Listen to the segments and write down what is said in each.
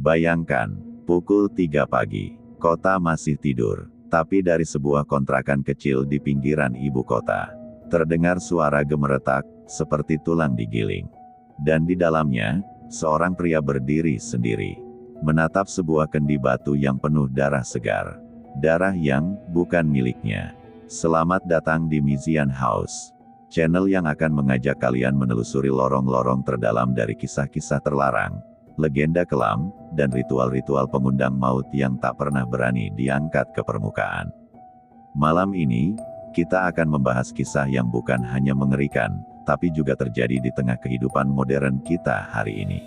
Bayangkan, pukul 3 pagi, kota masih tidur, tapi dari sebuah kontrakan kecil di pinggiran ibu kota, terdengar suara gemeretak, seperti tulang digiling. Dan di dalamnya, seorang pria berdiri sendiri, menatap sebuah kendi batu yang penuh darah segar. Darah yang bukan miliknya. Selamat datang di Mizian House, channel yang akan mengajak kalian menelusuri lorong-lorong terdalam dari kisah-kisah terlarang, legenda kelam, dan ritual-ritual pengundang maut yang tak pernah berani diangkat ke permukaan. Malam ini, kita akan membahas kisah yang bukan hanya mengerikan, tapi juga terjadi di tengah kehidupan modern kita hari ini.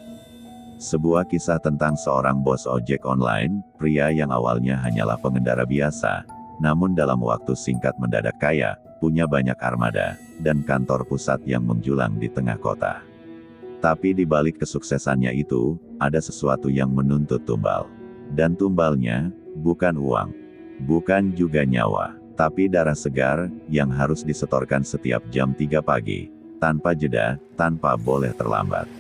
Sebuah kisah tentang seorang bos ojek online, pria yang awalnya hanyalah pengendara biasa, namun dalam waktu singkat mendadak kaya, punya banyak armada, dan kantor pusat yang menjulang di tengah kota. Tapi di balik kesuksesannya itu, ada sesuatu yang menuntut tumbal. Dan tumbalnya, bukan uang, bukan juga nyawa, tapi darah segar, yang harus disetorkan setiap jam 3 pagi, tanpa jeda, tanpa boleh terlambat.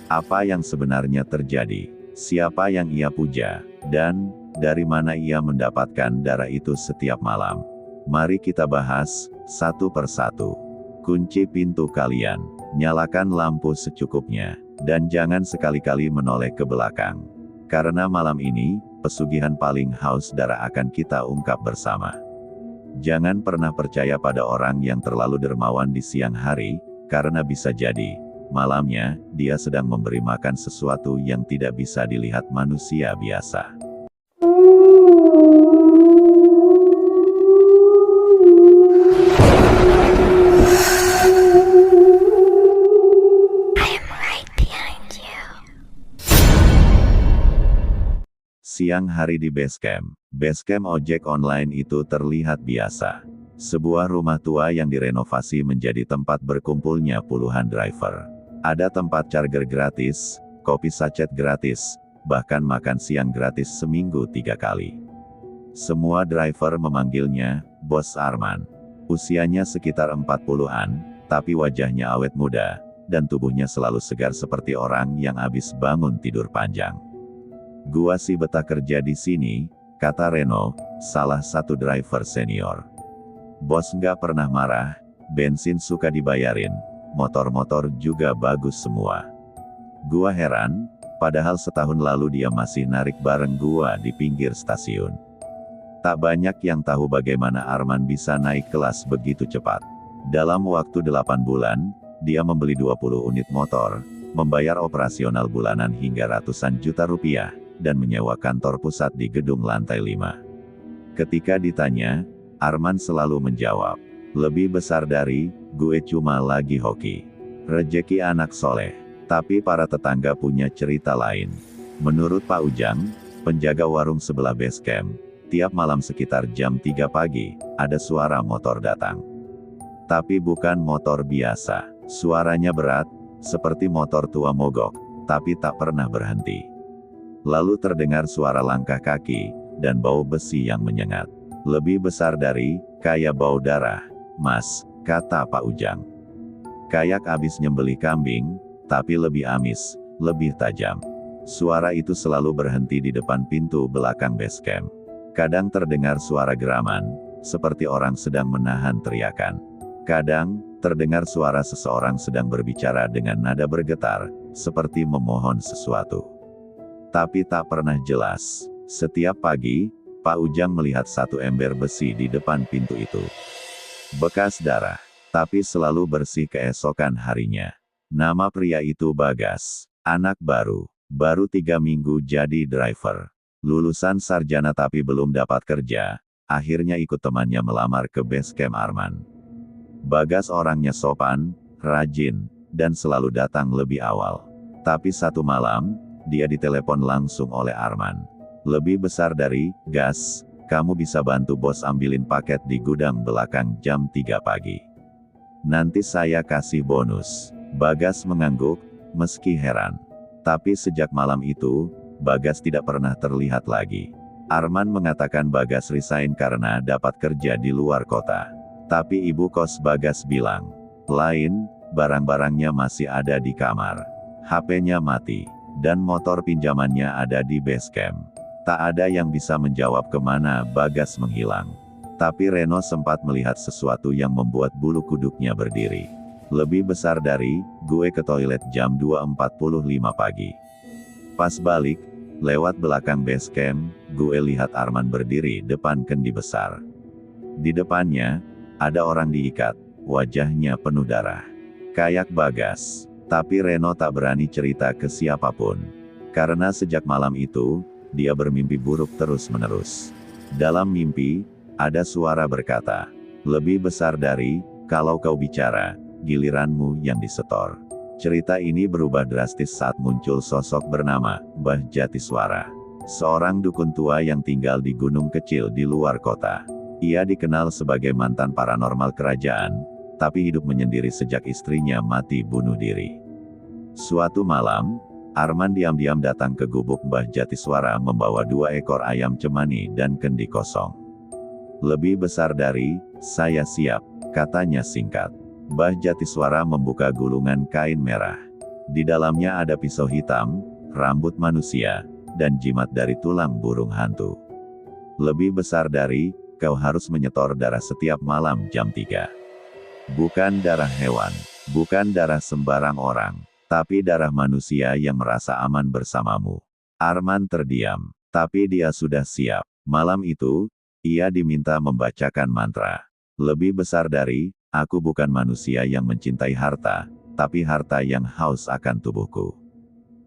Apa yang sebenarnya terjadi? Siapa yang ia puja? Dan, dari mana ia mendapatkan darah itu setiap malam? Mari kita bahas, satu persatu. Kunci pintu kalian, nyalakan lampu secukupnya, dan jangan sekali-kali menoleh ke belakang. Karena malam ini, pesugihan paling haus darah akan kita ungkap bersama. Jangan pernah percaya pada orang yang terlalu dermawan di siang hari, karena bisa jadi malamnya, dia sedang memberi makan sesuatu yang tidak bisa dilihat manusia biasa. Siang hari di Basecamp. Basecamp ojek online itu terlihat biasa. Sebuah rumah tua yang direnovasi menjadi tempat berkumpulnya puluhan driver. Ada tempat charger gratis, kopi sachet gratis, bahkan makan siang gratis seminggu 3 kali. Semua driver memanggilnya, Bos Arman. Usianya sekitar 40-an, tapi wajahnya awet muda, dan tubuhnya selalu segar seperti orang yang habis bangun tidur panjang. Gua sih betah kerja di sini, kata Reno, salah satu driver senior. Bos nggak pernah marah, bensin suka dibayarin, motor-motor juga bagus semua. Gua heran, padahal setahun lalu dia masih narik bareng gua di pinggir stasiun. Tak banyak yang tahu bagaimana Arman bisa naik kelas begitu cepat. Dalam waktu 8 bulan, dia membeli 20 unit motor, membayar operasional bulanan hingga ratusan juta rupiah, dan menyewa kantor pusat di gedung lantai 5. Ketika ditanya, Arman selalu menjawab, lebih besar dari, gue cuma lagi hoki. Rejeki anak soleh. Tapi para tetangga punya cerita lain. Menurut Pak Ujang, penjaga warung sebelah Basecamp, tiap malam sekitar jam 3 pagi, ada suara motor datang. Tapi bukan motor biasa. Suaranya berat, seperti motor tua mogok, tapi tak pernah berhenti. Lalu terdengar suara langkah kaki, dan bau besi yang menyengat. Lebih besar dari, kayak bau darah, Mas, kata Pak Ujang. Kayak abis nyembelih kambing, tapi lebih amis, lebih tajam. Suara itu selalu berhenti di depan pintu belakang Basecamp. Kadang terdengar suara geraman, seperti orang sedang menahan teriakan. Kadang, terdengar suara seseorang sedang berbicara dengan nada bergetar, seperti memohon sesuatu. Tapi tak pernah jelas. Setiap pagi, Pak Ujang melihat satu ember besi di depan pintu itu. Bekas darah, tapi selalu bersih keesokan harinya. Nama pria itu Bagas, anak baru 3 minggu jadi driver. Lulusan sarjana tapi belum dapat kerja, akhirnya ikut temannya melamar ke Basecamp Arman. Bagas orangnya sopan, rajin, dan selalu datang lebih awal. Tapi satu malam, dia ditelepon langsung oleh Arman. Lebih besar dari, gas, kamu bisa bantu bos ambilin paket di gudang belakang jam 3 pagi. Nanti saya kasih bonus. Bagas mengangguk, meski heran. Tapi sejak malam itu, Bagas tidak pernah terlihat lagi. Arman mengatakan Bagas resign karena dapat kerja di luar kota. Tapi ibu kos Bagas bilang, lain, barang-barangnya masih ada di kamar. HP-nya mati. dan motor pinjamannya ada di base camp. Tak ada yang bisa menjawab kemana Bagas menghilang. Tapi Reno sempat melihat sesuatu yang membuat bulu kuduknya berdiri. Lebih besar dari, gue ke toilet jam 2.45 pagi. Pas balik, lewat belakang base camp, gue lihat Arman berdiri depan kendi besar. Di depannya, ada orang diikat, wajahnya penuh darah. Kayak Bagas. Tapi Reno tak berani cerita ke siapapun. Karena sejak malam itu, dia bermimpi buruk terus-menerus. Dalam mimpi, ada suara berkata, lebih besar dari, kalau kau bicara, giliranmu yang disetor. Cerita ini berubah drastis saat muncul sosok bernama Mbah Jatiswara. Seorang dukun tua yang tinggal di gunung kecil di luar kota. Ia dikenal sebagai mantan paranormal kerajaan, tapi hidup menyendiri sejak istrinya mati bunuh diri. Suatu malam, Arman diam-diam datang ke gubuk Mbah Jatiswara membawa 2 ekor ayam cemani dan kendi kosong. Lebih besar dari, saya siap, katanya singkat. Mbah Jatiswara membuka gulungan kain merah. Di dalamnya ada pisau hitam, rambut manusia, dan jimat dari tulang burung hantu. Lebih besar dari, kau harus menyetor darah setiap malam jam 3. Bukan darah hewan, bukan darah sembarang orang, tapi darah manusia yang merasa aman bersamamu. Arman terdiam, tapi dia sudah siap. Malam itu, ia diminta membacakan mantra. Lebih besar dari, aku bukan manusia yang mencintai harta, tapi harta yang haus akan tubuhku.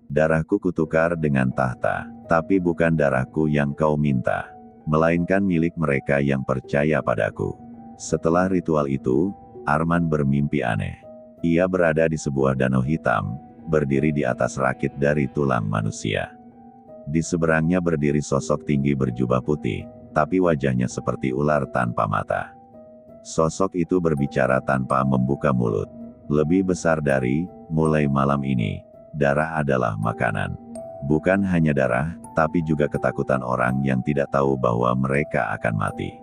Darahku kutukar dengan tahta, tapi bukan darahku yang kau minta, melainkan milik mereka yang percaya padaku. Setelah ritual itu, Arman bermimpi aneh. Ia berada di sebuah danau hitam, berdiri di atas rakit dari tulang manusia. Di seberangnya berdiri sosok tinggi berjubah putih, tapi wajahnya seperti ular tanpa mata. Sosok itu berbicara tanpa membuka mulut. Lebih besar dari, mulai malam ini, darah adalah makanan. Bukan hanya darah, tapi juga ketakutan orang yang tidak tahu bahwa mereka akan mati.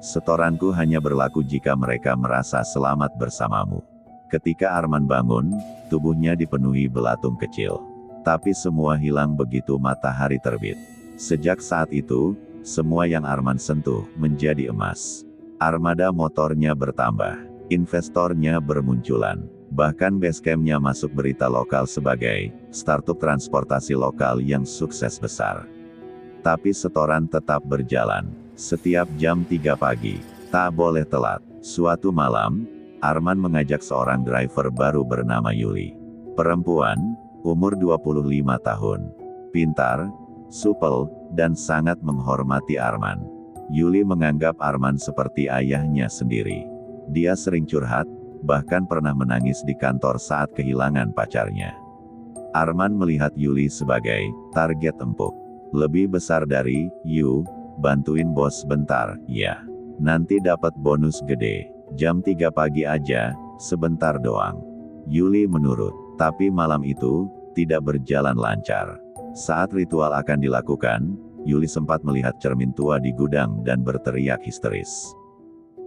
Setoranku hanya berlaku jika mereka merasa selamat bersamamu. Ketika Arman bangun, tubuhnya dipenuhi belatung kecil. Tapi semua hilang begitu matahari terbit. Sejak saat itu, semua yang Arman sentuh menjadi emas. Armada motornya bertambah, investornya bermunculan. Bahkan basecampnya masuk berita lokal sebagai startup transportasi lokal yang sukses besar. Tapi setoran tetap berjalan, setiap jam 3 pagi, tak boleh telat. Suatu malam, Arman mengajak seorang driver baru bernama Yuli. Perempuan, umur 25 tahun. Pintar, supel, dan sangat menghormati Arman. Yuli menganggap Arman seperti ayahnya sendiri. Dia sering curhat, bahkan pernah menangis di kantor saat kehilangan pacarnya. Arman melihat Yuli sebagai target empuk. Lebih besar dari, "Yu, bantuin bos bentar, ya. Nanti dapat bonus gede. Jam 3 pagi aja, sebentar doang." Yuli menurut, tapi malam itu tidak berjalan lancar. Saat ritual akan dilakukan, Yuli sempat melihat cermin tua di gudang dan berteriak histeris.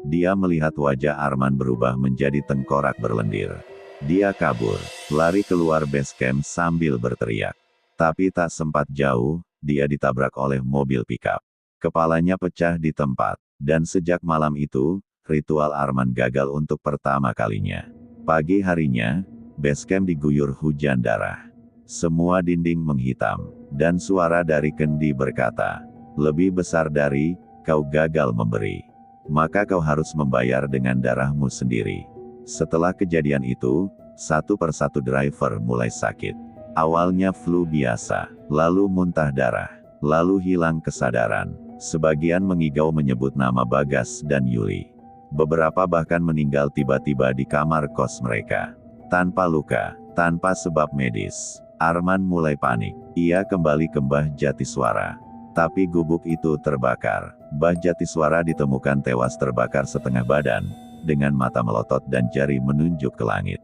Dia melihat wajah Arman berubah menjadi tengkorak berlendir. Dia kabur, lari keluar base camp sambil berteriak. Tapi tak sempat jauh, dia ditabrak oleh mobil pickup. Kepalanya pecah di tempat, dan sejak malam itu, ritual Arman gagal untuk pertama kalinya. Pagi harinya, base camp diguyur hujan darah. Semua dinding menghitam, dan suara dari kendi berkata, "Lebih besar dari, kau gagal memberi. Maka kau harus membayar dengan darahmu sendiri." Setelah kejadian itu, satu persatu driver mulai sakit. Awalnya flu biasa, lalu muntah darah, lalu hilang kesadaran. Sebagian mengigau menyebut nama Bagas dan Yuli. Beberapa bahkan meninggal tiba-tiba di kamar kos mereka. Tanpa luka, tanpa sebab medis. Arman mulai panik. Ia kembali ke Mbah Jatiswara. Tapi gubuk itu terbakar. Mbah Jatiswara ditemukan tewas terbakar setengah badan, dengan mata melotot dan jari menunjuk ke langit.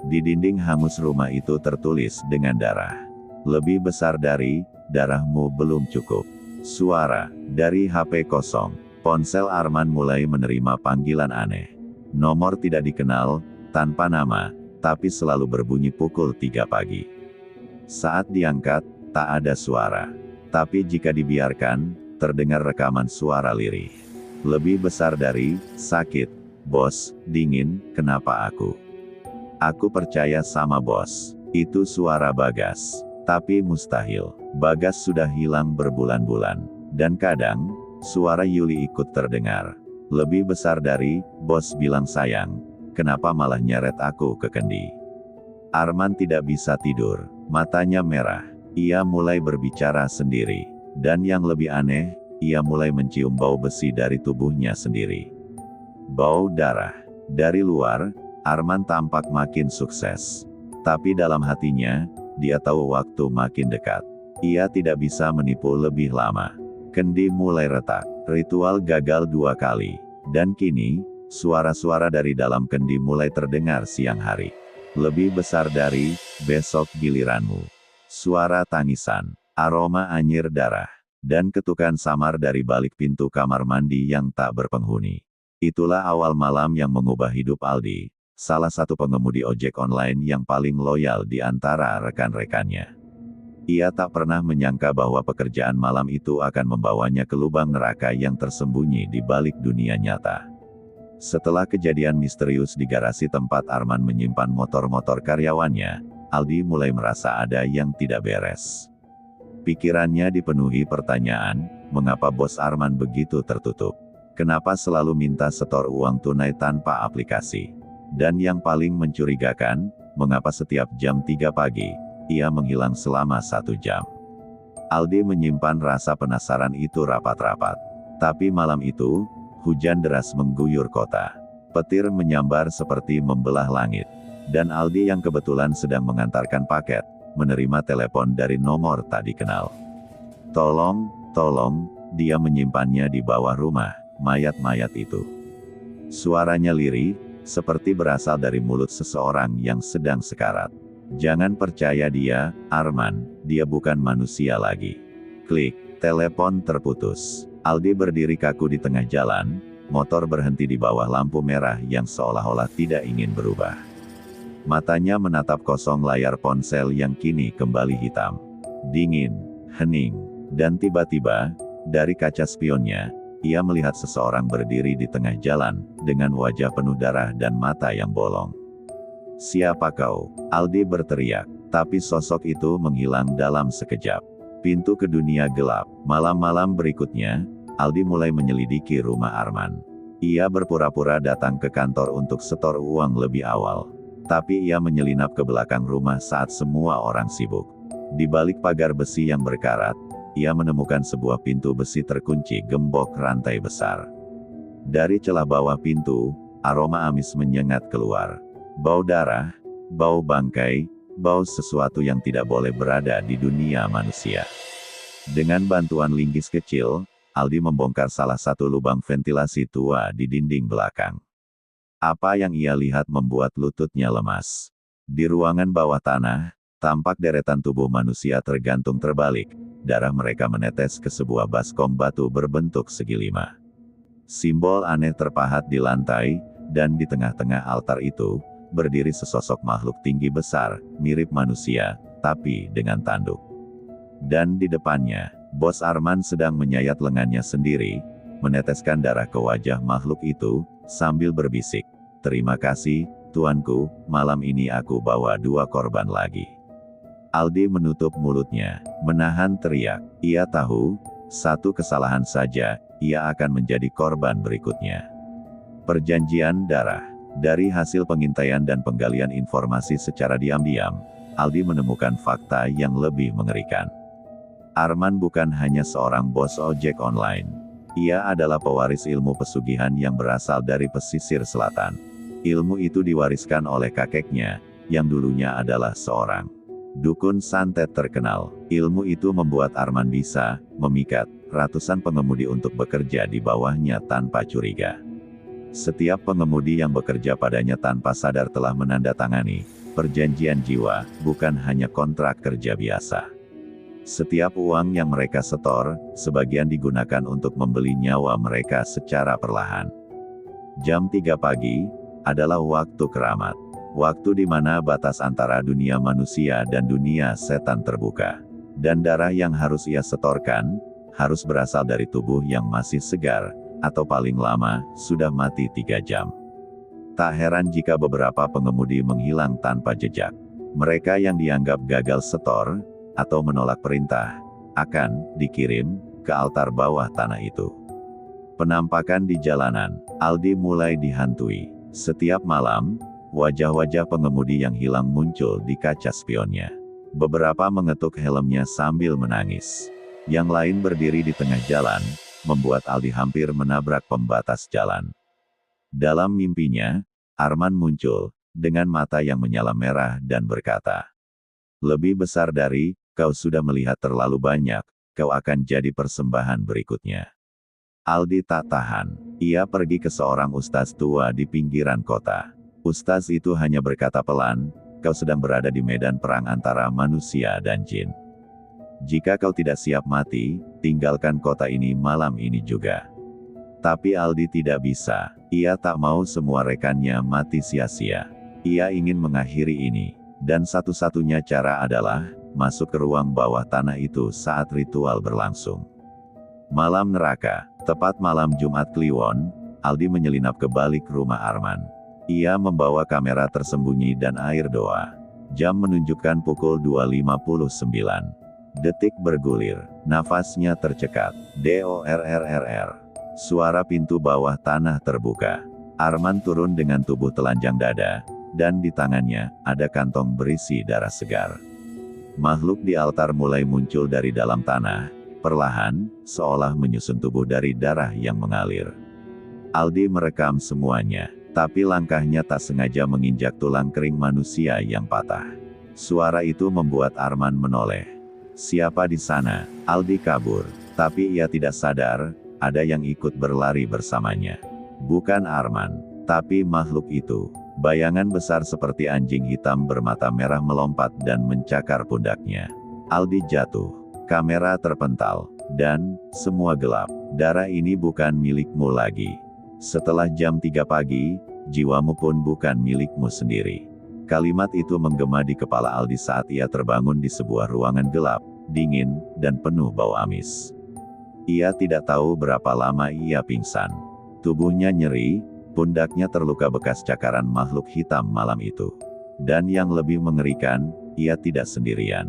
Di dinding hangus rumah itu tertulis dengan darah. "Lebih besar dari, darahmu belum cukup." Suara dari HP kosong. Ponsel Arman mulai menerima panggilan aneh. Nomor tidak dikenal, tanpa nama, tapi selalu berbunyi pukul 3 pagi. Saat diangkat, tak ada suara. Tapi jika dibiarkan, terdengar rekaman suara lirih. Lebih besar dari, sakit, bos, dingin, kenapa aku? Aku percaya sama bos. Itu suara Bagas. Tapi mustahil. Bagas sudah hilang berbulan-bulan. Dan kadang, suara Yuli ikut terdengar. Lebih besar dari, bos bilang sayang. Kenapa malah nyeret aku ke kendi? Arman tidak bisa tidur. Matanya merah. Ia mulai berbicara sendiri. Dan yang lebih aneh, ia mulai mencium bau besi dari tubuhnya sendiri. Bau darah. Dari luar, Arman tampak makin sukses. Tapi dalam hatinya, dia tahu waktu makin dekat. Ia tidak bisa menipu lebih lama. Kendi mulai retak. Ritual gagal 2 kali. Dan kini, suara-suara dari dalam kendi mulai terdengar siang hari. Lebih besar dari, besok giliranmu. Suara tangisan, aroma anyir darah, dan ketukan samar dari balik pintu kamar mandi yang tak berpenghuni. Itulah awal malam yang mengubah hidup Aldi, salah satu pengemudi ojek online yang paling loyal di antara rekan-rekannya. Ia tak pernah menyangka bahwa pekerjaan malam itu akan membawanya ke lubang neraka yang tersembunyi di balik dunia nyata. Setelah kejadian misterius di garasi tempat Arman menyimpan motor-motor karyawannya, Aldi mulai merasa ada yang tidak beres. Pikirannya dipenuhi pertanyaan, mengapa bos Arman begitu tertutup? Kenapa selalu minta setor uang tunai tanpa aplikasi? Dan yang paling mencurigakan, mengapa setiap jam 3 pagi, ia menghilang selama 1 jam? Aldi menyimpan rasa penasaran itu rapat-rapat. Tapi malam itu, hujan deras mengguyur kota. Petir menyambar seperti membelah langit. Dan Aldi yang kebetulan sedang mengantarkan paket, menerima telepon dari nomor tak dikenal. Tolong, dia menyimpannya di bawah rumah, mayat-mayat itu. Suaranya lirih, seperti berasal dari mulut seseorang yang sedang sekarat. Jangan percaya dia, Arman, dia bukan manusia lagi. Klik, telepon terputus. Aldi berdiri kaku di tengah jalan, motor berhenti di bawah lampu merah yang seolah-olah tidak ingin berubah. Matanya menatap kosong layar ponsel yang kini kembali hitam. Dingin, hening, dan tiba-tiba, dari kaca spionnya, ia melihat seseorang berdiri di tengah jalan, dengan wajah penuh darah dan mata yang bolong. "Siapa kau?" Aldi berteriak, tapi sosok itu menghilang dalam sekejap. Pintu ke dunia gelap. Malam-malam berikutnya, Aldi mulai menyelidiki rumah Arman. Ia berpura-pura datang ke kantor untuk setor uang lebih awal. Tapi ia menyelinap ke belakang rumah saat semua orang sibuk. Di balik pagar besi yang berkarat, ia menemukan sebuah pintu besi terkunci gembok rantai besar. Dari celah bawah pintu, aroma amis menyengat keluar. Bau darah, bau bangkai, bau sesuatu yang tidak boleh berada di dunia manusia. Dengan bantuan linggis kecil, Aldi membongkar salah satu lubang ventilasi tua di dinding belakang. Apa yang ia lihat membuat lututnya lemas. Di ruangan bawah tanah, tampak deretan tubuh manusia tergantung terbalik, darah mereka menetes ke sebuah baskom batu berbentuk segi 5. Simbol aneh terpahat di lantai, dan di tengah-tengah altar itu, berdiri sesosok makhluk tinggi besar, mirip manusia, tapi dengan tanduk. Dan di depannya, bos Arman sedang menyayat lengannya sendiri, meneteskan darah ke wajah makhluk itu, sambil berbisik, "Terima kasih, tuanku, malam ini aku bawa 2 korban lagi." Aldi menutup mulutnya, menahan teriak. Ia tahu, satu kesalahan saja, ia akan menjadi korban berikutnya. Perjanjian darah. Dari hasil pengintaian dan penggalian informasi secara diam-diam, Aldi menemukan fakta yang lebih mengerikan. Arman bukan hanya seorang bos ojek online. Ia adalah pewaris ilmu pesugihan yang berasal dari pesisir selatan. Ilmu itu diwariskan oleh kakeknya, yang dulunya adalah seorang dukun santet terkenal. Ilmu itu membuat Arman bisa memikat ratusan pengemudi untuk bekerja di bawahnya tanpa curiga. Setiap pengemudi yang bekerja padanya tanpa sadar telah menandatangani perjanjian jiwa, bukan hanya kontrak kerja biasa. Setiap uang yang mereka setor, sebagian digunakan untuk membeli nyawa mereka secara perlahan. Jam 3 pagi, adalah waktu keramat. Waktu di mana batas antara dunia manusia dan dunia setan terbuka. Dan darah yang harus ia setorkan, harus berasal dari tubuh yang masih segar, atau paling lama, sudah mati 3 jam. Tak heran jika beberapa pengemudi menghilang tanpa jejak. Mereka yang dianggap gagal setor, atau menolak perintah, akan dikirim ke altar bawah tanah itu. Penampakan di jalanan, Aldi mulai dihantui. Setiap malam, wajah-wajah pengemudi yang hilang muncul di kaca spionnya. Beberapa mengetuk helmnya sambil menangis. Yang lain berdiri di tengah jalan, membuat Aldi hampir menabrak pembatas jalan. Dalam mimpinya, Arman muncul, dengan mata yang menyala merah dan berkata, "Lebih besar dari, kau sudah melihat terlalu banyak, kau akan jadi persembahan berikutnya." Aldi tak tahan. Ia pergi ke seorang ustaz tua di pinggiran kota. Ustaz itu hanya berkata pelan, "Kau sedang berada di medan perang antara manusia dan jin. Jika kau tidak siap mati, tinggalkan kota ini malam ini juga." Tapi Aldi tidak bisa. Ia tak mau semua rekannya mati sia-sia. Ia ingin mengakhiri ini. Dan satu-satunya cara adalah, masuk ke ruang bawah tanah itu saat ritual berlangsung. Malam neraka, tepat malam Jumat Kliwon, Aldi menyelinap ke balik rumah Arman. Ia membawa kamera tersembunyi dan air doa. Jam menunjukkan pukul 2.59. Detik bergulir, nafasnya tercekat. DORRRR. Suara pintu bawah tanah terbuka. Arman turun dengan tubuh telanjang dada, dan di tangannya, ada kantong berisi darah segar. Makhluk di altar mulai muncul dari dalam tanah, perlahan, seolah menyusun tubuh dari darah yang mengalir. Aldi merekam semuanya, tapi langkahnya tak sengaja menginjak tulang kering manusia yang patah. Suara itu membuat Arman menoleh. Siapa di sana? Aldi kabur, tapi ia tidak sadar, ada yang ikut berlari bersamanya. Bukan Arman, tapi makhluk itu. Bayangan besar seperti anjing hitam bermata merah melompat dan mencakar pundaknya. Aldi jatuh. Kamera terpental. Dan, semua gelap. Darah ini bukan milikmu lagi. Setelah jam 3 pagi, jiwamu pun bukan milikmu sendiri. Kalimat itu menggema di kepala Aldi saat ia terbangun di sebuah ruangan gelap, dingin, dan penuh bau amis. Ia tidak tahu berapa lama ia pingsan. Tubuhnya nyeri, pundaknya terluka bekas cakaran makhluk hitam malam itu. Dan yang lebih mengerikan, ia tidak sendirian.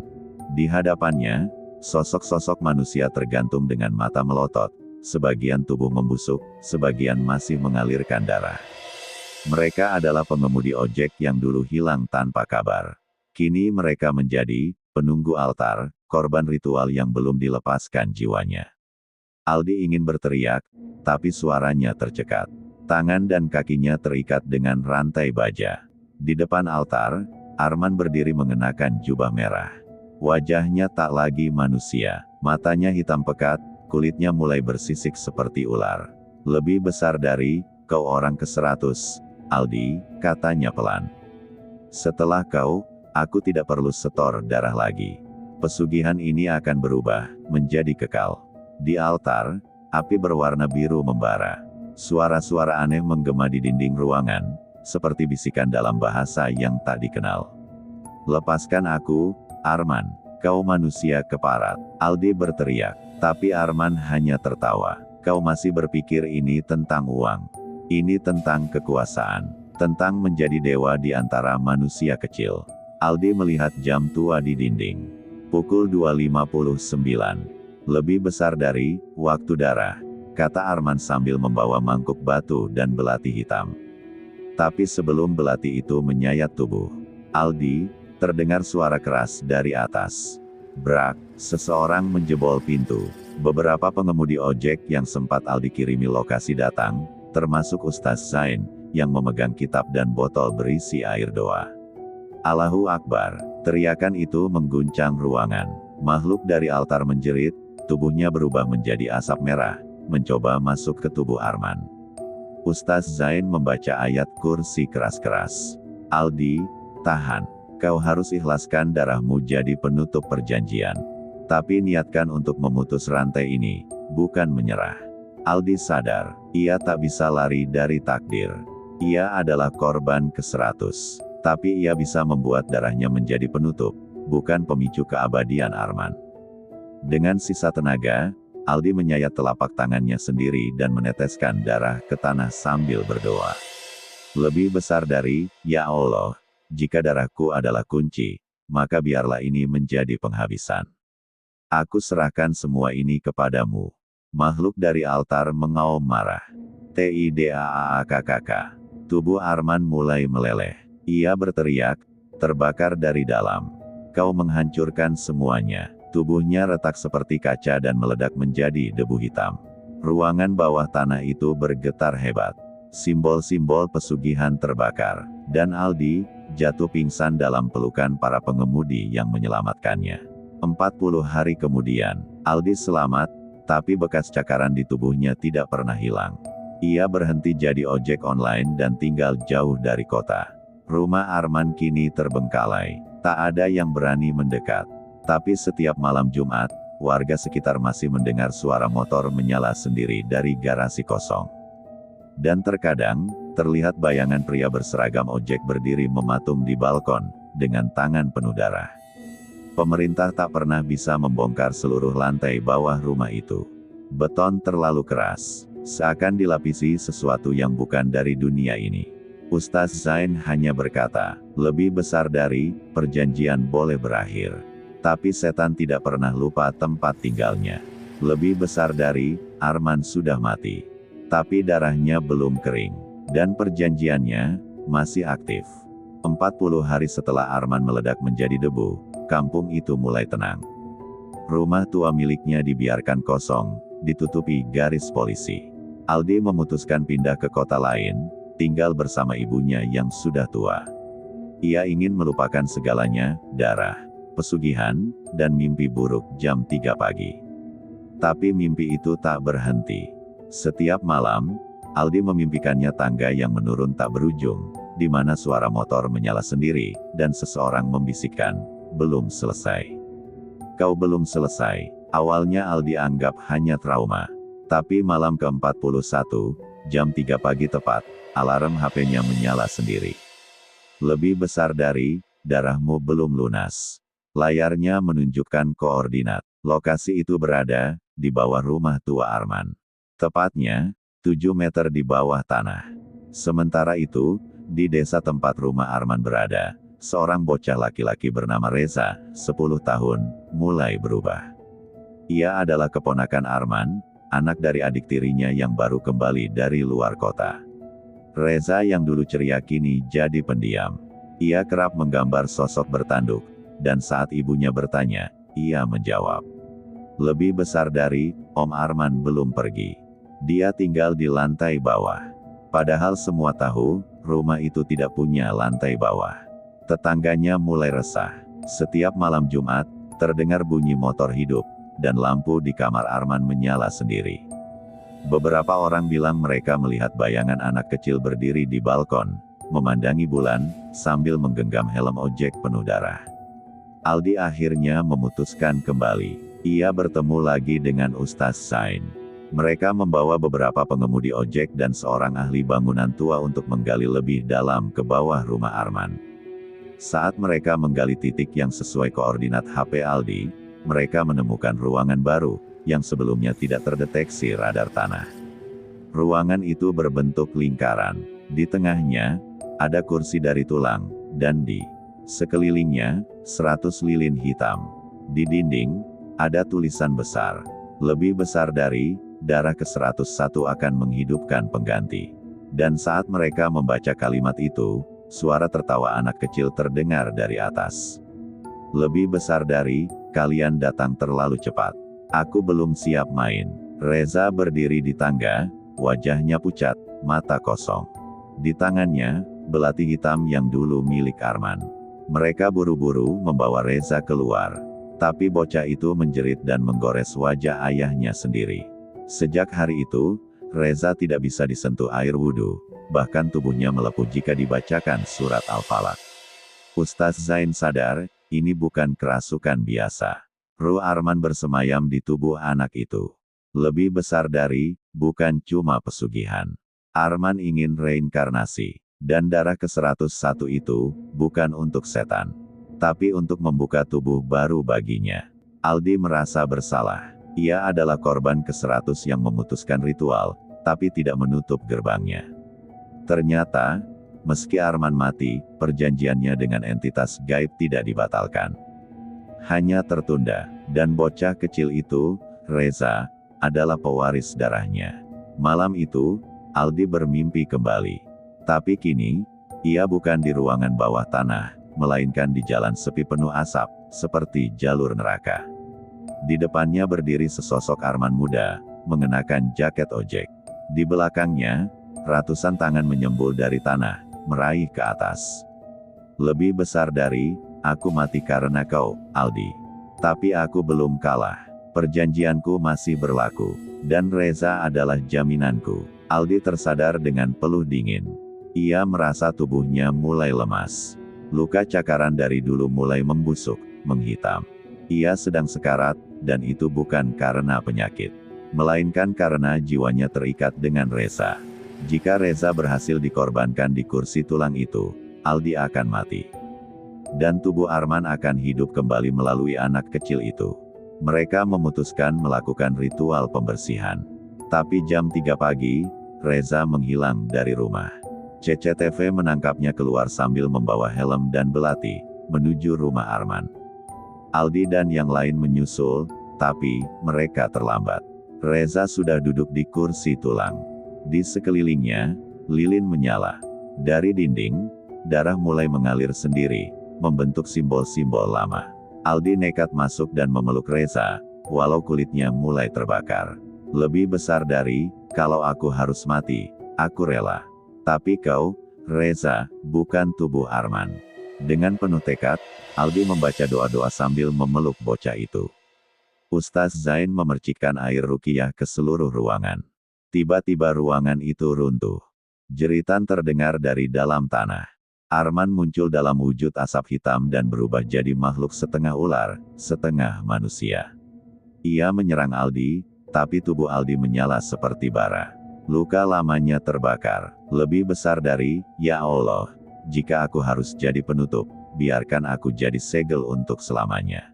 Di hadapannya, sosok-sosok manusia tergantung dengan mata melotot, sebagian tubuh membusuk, sebagian masih mengalirkan darah. Mereka adalah pengemudi ojek yang dulu hilang tanpa kabar. Kini mereka menjadi penunggu altar, korban ritual yang belum dilepaskan jiwanya. Aldi ingin berteriak, tapi suaranya tercekat. Tangan dan kakinya terikat dengan rantai baja. Di depan altar, Arman berdiri mengenakan jubah merah. Wajahnya tak lagi manusia, matanya hitam pekat, kulitnya mulai bersisik seperti ular. "Lebih besar dari, kau orang ke-100, Aldi," katanya pelan. "Setelah kau, aku tidak perlu setor darah lagi. Pesugihan ini akan berubah, menjadi kekal." Di altar, api berwarna biru membara. Suara-suara aneh menggema di dinding ruangan, seperti bisikan dalam bahasa yang tak dikenal. "Lepaskan aku, Arman, kau manusia keparat," Aldi berteriak. Tapi Arman hanya tertawa. "Kau masih berpikir ini tentang uang. Ini tentang kekuasaan. Tentang menjadi dewa di antara manusia kecil." Aldi melihat jam tua di dinding. Pukul 2.59. "Lebih besar dari, waktu darah," kata Arman sambil membawa mangkuk batu dan belati hitam. Tapi sebelum belati itu menyayat tubuh Aldi, terdengar suara keras dari atas. Brak, seseorang menjebol pintu. Beberapa pengemudi ojek yang sempat Aldi kirimi lokasi datang, termasuk Ustaz Zain, yang memegang kitab dan botol berisi air doa. "Allahu Akbar!" Teriakan itu mengguncang ruangan. Makhluk dari altar menjerit, tubuhnya berubah menjadi asap merah, mencoba masuk ke tubuh Arman. Ustaz Zain membaca ayat kursi keras-keras. "Aldi, tahan. Kau harus ikhlaskan darahmu jadi penutup perjanjian. Tapi niatkan untuk memutus rantai ini, bukan menyerah." Aldi sadar, ia tak bisa lari dari takdir. Ia adalah korban ke-100. Tapi ia bisa membuat darahnya menjadi penutup, bukan pemicu keabadian Arman. Dengan sisa tenaga, Aldi menyayat telapak tangannya sendiri dan meneteskan darah ke tanah sambil berdoa. Lebih besar dari, ya Allah, jika darahku adalah kunci, maka biarlah ini menjadi penghabisan. Aku serahkan semua ini kepadamu. Makhluk dari altar mengaum marah. Tidaakkk. Tubuh Arman mulai meleleh. Ia berteriak, terbakar dari dalam. Kau menghancurkan semuanya. Tubuhnya retak seperti kaca dan meledak menjadi debu hitam. Ruangan bawah tanah itu bergetar hebat. Simbol-simbol pesugihan terbakar. Dan Aldi jatuh pingsan dalam pelukan para pengemudi yang menyelamatkannya. 40 hari kemudian, Aldi selamat, tapi bekas cakaran di tubuhnya tidak pernah hilang. Ia berhenti jadi ojek online dan tinggal jauh dari kota. Rumah Arman kini terbengkalai, tak ada yang berani mendekat. Tapi setiap malam Jumat, warga sekitar masih mendengar suara motor menyala sendiri dari garasi kosong. Dan terkadang, terlihat bayangan pria berseragam ojek berdiri mematung di balkon, dengan tangan penuh darah. Pemerintah tak pernah bisa membongkar seluruh lantai bawah rumah itu. Beton terlalu keras, seakan dilapisi sesuatu yang bukan dari dunia ini. Ustaz Zain hanya berkata, lebih besar dari perjanjian boleh berakhir. Tapi setan tidak pernah lupa tempat tinggalnya. Lebih besar dari, Arman sudah mati. Tapi darahnya belum kering. Dan perjanjiannya masih aktif. 40 hari setelah Arman meledak menjadi debu, kampung itu mulai tenang. Rumah tua miliknya dibiarkan kosong, ditutupi garis polisi. Aldi memutuskan pindah ke kota lain, tinggal bersama ibunya yang sudah tua. Ia ingin melupakan segalanya, darah, pesugihan, dan mimpi buruk jam 3 pagi. Tapi mimpi itu tak berhenti. Setiap malam, Aldi memimpikannya tangga yang menurun tak berujung, di mana suara motor menyala sendiri, dan seseorang membisikkan, belum selesai. Kau belum selesai. Awalnya Aldi anggap hanya trauma. Tapi malam ke-41, jam 3 pagi tepat, alarm HP-nya menyala sendiri. Lebih besar dari, darahmu belum lunas. Layarnya menunjukkan koordinat. Lokasi itu berada di bawah rumah tua Arman. Tepatnya 7 meter di bawah tanah. Sementara itu, di desa tempat rumah Arman berada, seorang bocah laki-laki bernama Reza, 10 tahun, mulai berubah. Ia adalah keponakan Arman, anak dari adik tirinya yang baru kembali dari luar kota. Reza yang dulu ceria kini jadi pendiam. Ia kerap menggambar sosok bertanduk, dan saat ibunya bertanya, ia menjawab. Lebih besar dari, Om Arman belum pergi. Dia tinggal di lantai bawah. Padahal semua tahu, rumah itu tidak punya lantai bawah. Tetangganya mulai resah. Setiap malam Jumat, terdengar bunyi motor hidup, dan lampu di kamar Arman menyala sendiri. Beberapa orang bilang mereka melihat bayangan anak kecil berdiri di balkon, memandangi bulan, sambil menggenggam helm ojek penuh darah. Aldi akhirnya memutuskan kembali. Ia bertemu lagi dengan Ustaz Zain. Mereka membawa beberapa pengemudi ojek dan seorang ahli bangunan tua untuk menggali lebih dalam ke bawah rumah Arman. Saat mereka menggali titik yang sesuai koordinat HP Aldi, mereka menemukan ruangan baru, yang sebelumnya tidak terdeteksi radar tanah. Ruangan itu berbentuk lingkaran. Di tengahnya, ada kursi dari tulang, dan di sekelilingnya, 100 lilin hitam. Di dinding, ada tulisan besar. Lebih besar dari, darah ke-101 akan menghidupkan pengganti. Dan saat mereka membaca kalimat itu, suara tertawa anak kecil terdengar dari atas. Lebih besar dari, kalian datang terlalu cepat. Aku belum siap main. Reza berdiri di tangga, wajahnya pucat, mata kosong. Di tangannya, belati hitam yang dulu milik Arman. Mereka buru-buru membawa Reza keluar. Tapi bocah itu menjerit dan menggores wajah ayahnya sendiri. Sejak hari itu, Reza tidak bisa disentuh air wudhu, bahkan tubuhnya melepuh jika dibacakan surat Al-Falaq. Ustaz Zain sadar, ini bukan kerasukan biasa. Ruh Arman bersemayam di tubuh anak itu. Lebih besar dari, bukan cuma pesugihan. Arman ingin reinkarnasi. Dan darah ke-101 itu, bukan untuk setan. Tapi untuk membuka tubuh baru baginya. Aldi merasa bersalah. Ia adalah korban ke-100 yang memutuskan ritual, tapi tidak menutup gerbangnya. Ternyata, meski Arman mati, perjanjiannya dengan entitas gaib tidak dibatalkan. Hanya tertunda, dan bocah kecil itu, Reza, adalah pewaris darahnya. Malam itu, Aldi bermimpi kembali. Tapi kini, ia bukan di ruangan bawah tanah, melainkan di jalan sepi penuh asap, seperti jalur neraka. Di depannya berdiri sesosok Arman muda, mengenakan jaket ojek. Di belakangnya, ratusan tangan menyembul dari tanah, meraih ke atas. Lebih besar dari, aku mati karena kau, Aldi. Tapi aku belum kalah. Perjanjianku masih berlaku. Dan Reza adalah jaminanku. Aldi tersadar dengan peluh dingin. Ia merasa tubuhnya mulai lemas. Luka cakaran dari dulu mulai membusuk, menghitam. Ia sedang sekarat, dan itu bukan karena penyakit. Melainkan karena jiwanya terikat dengan Reza. Jika Reza berhasil dikorbankan di kursi tulang itu, Aldi akan mati. Dan tubuh Arman akan hidup kembali melalui anak kecil itu. Mereka memutuskan melakukan ritual pembersihan. Tapi jam 3 pagi, Reza menghilang dari rumah. CCTV menangkapnya keluar sambil membawa helm dan belati, menuju rumah Arman. Aldi dan yang lain menyusul, tapi mereka terlambat. Reza sudah duduk di kursi tulang. Di sekelilingnya, lilin menyala. Dari dinding, darah mulai mengalir sendiri, membentuk simbol-simbol lama. Aldi nekat masuk dan memeluk Reza, walau kulitnya mulai terbakar. Lebih besar dari, kalau aku harus mati, aku rela. Tapi kau, Reza, bukan tubuh Arman. Dengan penuh tekad, Aldi membaca doa-doa sambil memeluk bocah itu. Ustaz Zain memercikkan air ruqyah ke seluruh ruangan. Tiba-tiba ruangan itu runtuh. Jeritan terdengar dari dalam tanah. Arman muncul dalam wujud asap hitam dan berubah jadi makhluk setengah ular, setengah manusia. Ia menyerang Aldi, tapi tubuh Aldi menyala seperti bara. Luka lamanya terbakar, lebih besar dari, ya Allah, jika aku harus jadi penutup, biarkan aku jadi segel untuk selamanya.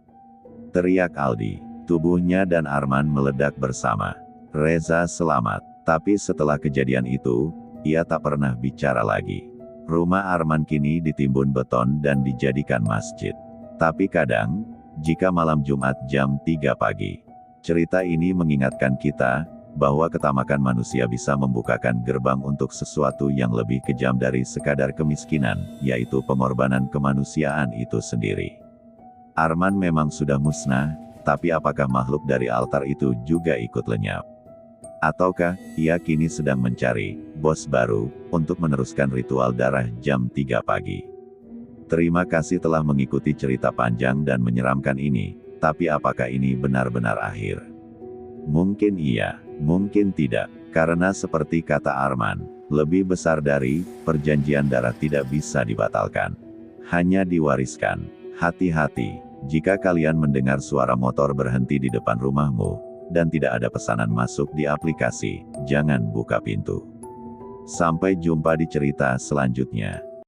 Teriak Aldi, tubuhnya dan Arman meledak bersama. Reza selamat, tapi setelah kejadian itu, ia tak pernah bicara lagi. Rumah Arman kini ditimbun beton dan dijadikan masjid. Tapi kadang, jika malam Jumat jam 3 pagi, cerita ini mengingatkan kita, bahwa ketamakan manusia bisa membukakan gerbang untuk sesuatu yang lebih kejam dari sekadar kemiskinan, yaitu pengorbanan kemanusiaan itu sendiri. Arman memang sudah musnah, tapi apakah makhluk dari altar itu juga ikut lenyap? Ataukah, ia kini sedang mencari, bos baru, untuk meneruskan ritual darah jam 3 pagi. Terima kasih telah mengikuti cerita panjang dan menyeramkan ini, tapi apakah ini benar-benar akhir? Mungkin iya, mungkin tidak, karena seperti kata Arman, lebih besar dari, perjanjian darah tidak bisa dibatalkan. Hanya diwariskan. Hati-hati, jika kalian mendengar suara motor berhenti di depan rumahmu, dan tidak ada pesanan masuk di aplikasi, jangan buka pintu. Sampai jumpa di cerita selanjutnya.